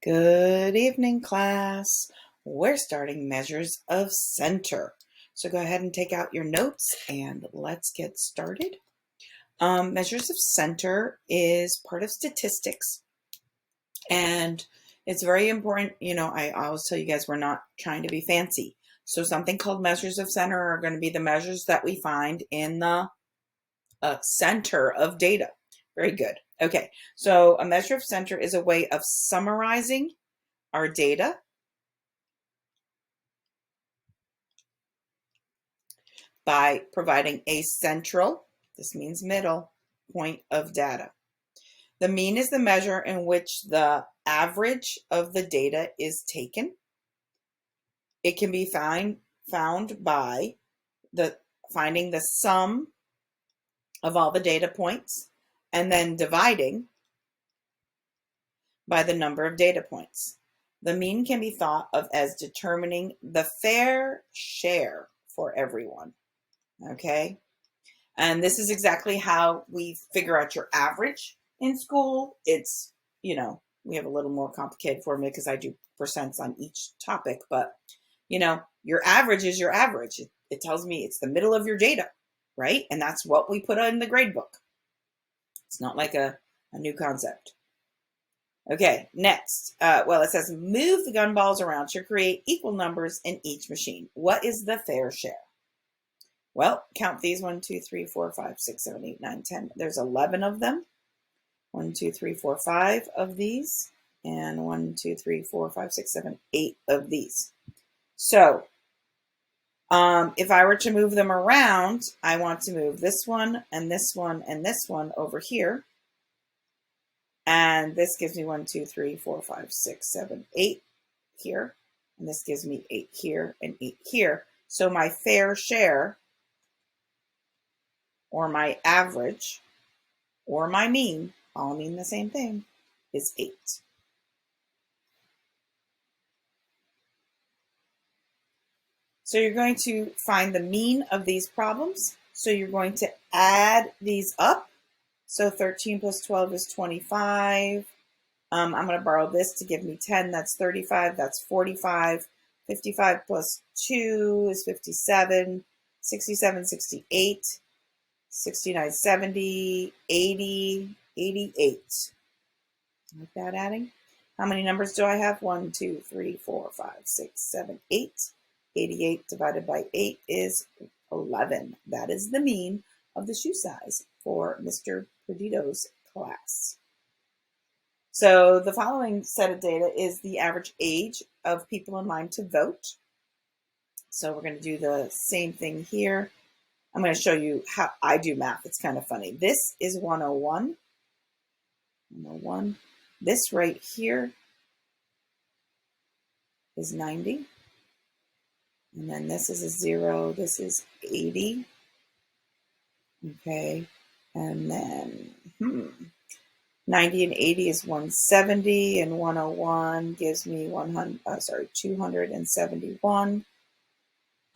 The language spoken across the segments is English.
Good evening, class. We're starting measures of center. So go ahead and take out your notes and let's get started. Measures of center is part of statistics, and it's very important. I always tell you guys we're not trying to be fancy. So something called measures of center are going to be the measures that we find in the center of data. Very good. Okay, so a measure of center is a way of summarizing our data by providing a central, this means middle, point of data. The mean is the measure in which the average of the data is taken. It can be found by finding the sum of all the data points and then dividing by the number of data points. The mean can be thought of as determining the fair share for everyone. Okay? And this is exactly how we figure out your average in school. It's, we have a little more complicated formula because I do percents on each topic, but your average is your average. It tells me it's the middle of your data, right? And that's what we put in the grade book. It's not like a new concept. Okay, next. It says move the gunballs around to create equal numbers in each machine. What is the fair share? Well, count these 1, 2, 3, 4, 5, 6, 7, 8, 9, 10. There's 11 of them. 1, 2, 3, 4, 5 of these. And 1, 2, 3, 4, 5, 6, 7, 8 of these. So if I were to move them around, I want to move this one and this one and this one over here. And this gives me 1, 2, 3, 4, 5, 6, 7, 8 here. And this gives me 8 here and 8 here. So my fair share, or my average, or my mean, all mean the same thing, is 8. So you're going to find the mean of these problems. So you're going to add these up. So 13 plus 12 is 25. I'm going to borrow this to give me 10. That's 35. That's 45. 55 plus 2 is 57. 67, 68. 69, 70, 80, 88. Like that adding. How many numbers do I have? 1, 2, 3, 4, 5, 6, 7, 8. 88 divided by 8 is 11. That is the mean of the shoe size for Mr. Perdito's class. So the following set of data is the average age of people in line to vote. So we're going to do the same thing here. I'm going to show you how I do math. It's kind of funny. This is 101. 101. This right here is 90. And then this is a 0. This is 80. Okay. And then 90 and 80 is 170. And 101 gives me 271.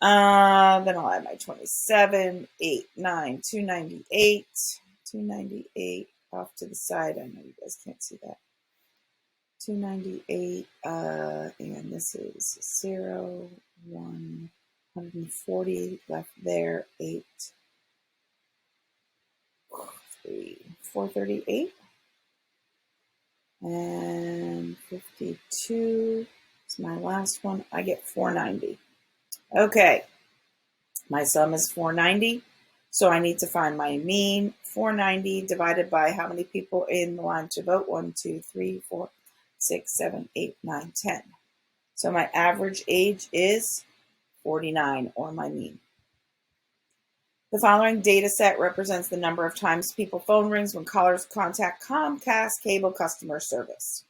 Then I'll add my 27, 8, 9, 298, 298 off to the side. I know you guys can't see that. 298, and this is 0, 1, 140 left there, 8, 3, 438, and 52 is my last one. I get 490. Okay, my sum is 490, so I need to find my mean. 490 divided by how many people in the line to vote? 1, 2, 3, 4, 6, 7, 8, 9, 10. So my average age is 49, or my mean. The following data set represents the number of times people phone rings when callers contact Comcast cable customer service.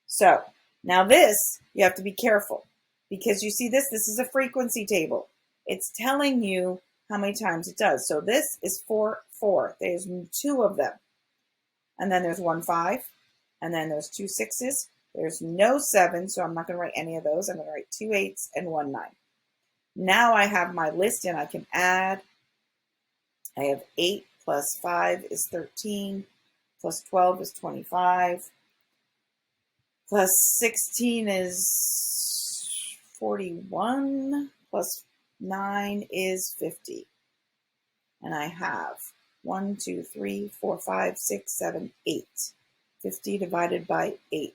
So now this, you have to be careful. Because you see this is a frequency table. It's telling you how many times it does. So this is 4, 4. There's 2 of them. And then there's 1, 5. And then there's 2 6s. There's no 7, so I'm not going to write any of those. I'm going to write 2 8s and 1 9. Now I have my list and I can add. I have 8 plus 5 is 13. Plus 12 is 25. plus 16 is 41, plus 9 is 50. And I have 1, 2, 3, 4, 5, 6, 7, 8. 50 divided by 8.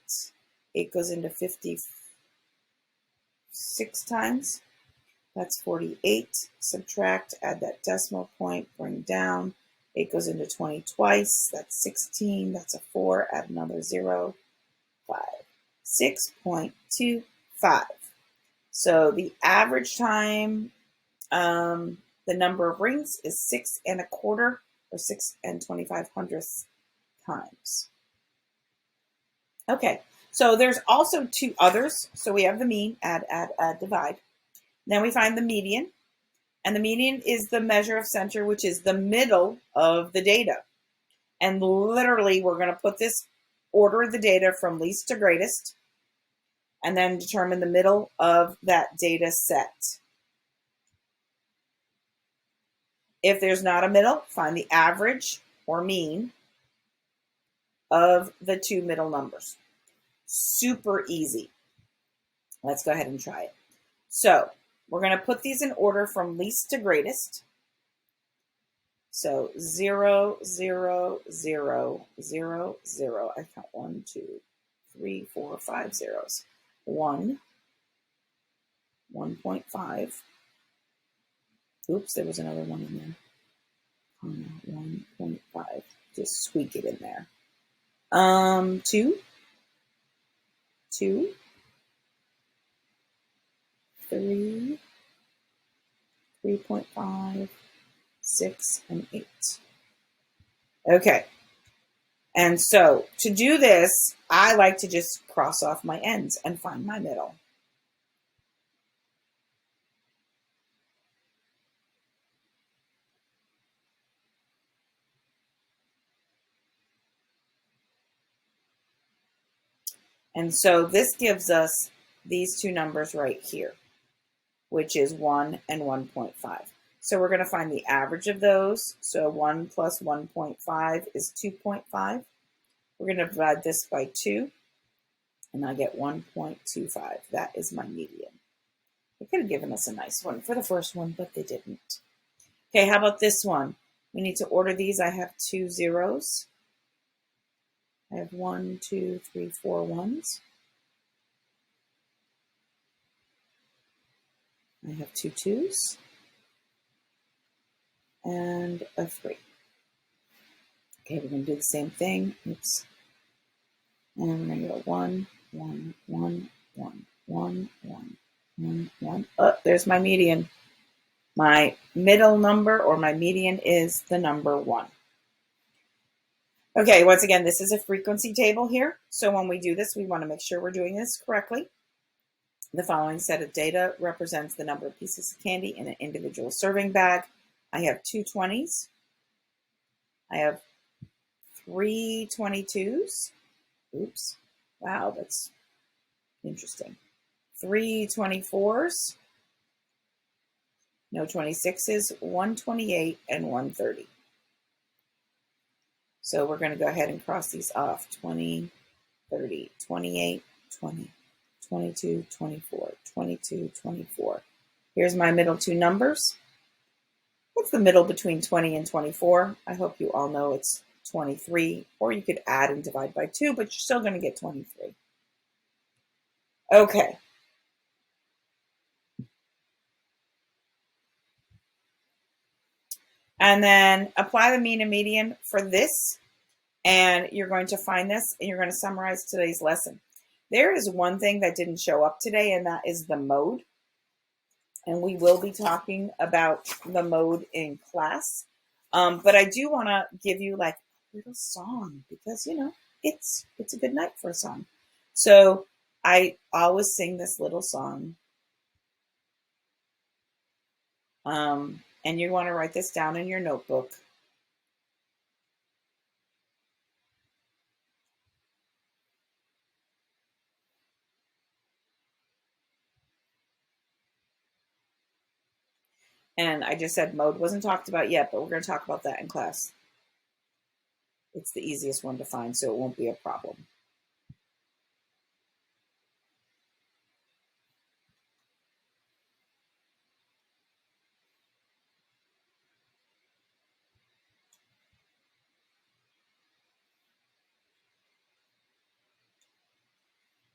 8 goes into 56 times. That's 48. Subtract, add that decimal point, bring down. 8 goes into 20 twice. That's 16. That's a 4. Add another 0. 5. 6.25. So the average time, the number of rings is 6 1/4 or 6 25/100 times. Okay, so there's also two others. So we have the mean, add, divide. Then we find the median. And the median is the measure of center, which is the middle of the data. And literally, we're going to put this order the data from least to greatest, and then determine the middle of that data set. If there's not a middle, find the average or mean of the two middle numbers. Super easy. Let's go ahead and try it. So we're going to put these in order from least to greatest. So 0, 0, 0, 0, 0. I count 1, 2, 3, 4, 5 zeros. 1, 1.5. Oops, there was another one in there. 1.5. Just squeak it in there. 2, 2, 3, 3.5, 6, and 8. Okay. And so to do this, I like to just cross off my ends and find my middle. And so this gives us these two numbers right here, which is 1 and 1.5. So we're going to find the average of those. So 1 plus 1.5 is 2.5. We're going to divide this by 2, and I get 1.25. That is my median. They could have given us a nice one for the first one, but they didn't. Okay, how about this one? We need to order these. I have 2 zeros. I have 1, 2, 3, 4 ones. I have 2 2s and a 3. Okay, we're going to do the same thing. Oops. And we're going to go 1, 1, 1, 1, 1, 1, 1, 1. Oh, there's my median. My middle number or my median is the number 1. Okay, once again, this is a frequency table here. So when we do this, we want to make sure we're doing this correctly. The following set of data represents the number of pieces of candy in an individual serving bag. I have 2 20s. I have 3 22s. Oops. Wow, that's interesting. 3 24s. No 26s. 128 and 130. So we're going to go ahead and cross these off. 20, 30, 28, 20, 22, 24, 22, 24. Here's my middle two numbers. What's the middle between 20 and 24? I hope you all know it's 23, or you could add and divide by 2, but you're still going to get 23. Okay. And then apply the mean and median for this, and you're going to find this, and you're going to summarize today's lesson. There is one thing that didn't show up today, and that is the mode. And we will be talking about the mode in class. But I do want to give you like a little song because, you know, it's a good night for a song. So I always sing this little song. And you want to write this down in your notebook. And I just said mode wasn't talked about yet, but we're going to talk about that in class. It's the easiest one to find, so it won't be a problem.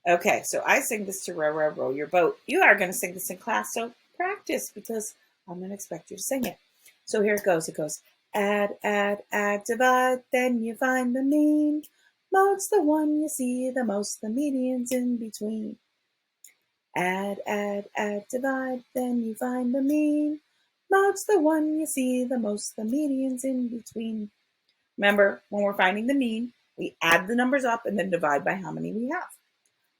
Okay, so I sing this to row, row, row your boat. You are going to sing this in class, so practice because I'm going to expect you to sing it. So here it goes. It goes, add, divide, then you find the mean. Mode's the one you see the most, the median's in between. Add, divide, then you find the mean. Mode's the one you see the most, the median's in between. Remember, when we're finding the mean, we add the numbers up and then divide by how many we have.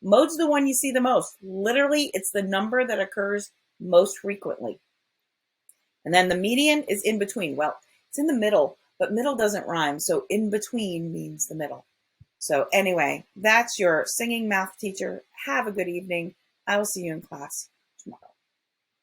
Mode's the one you see the most. Literally, it's the number that occurs most frequently. And then the median is in between. Well, it's in the middle, but middle doesn't rhyme. So in between means the middle. So anyway, that's your singing math teacher. Have a good evening. I will see you in class.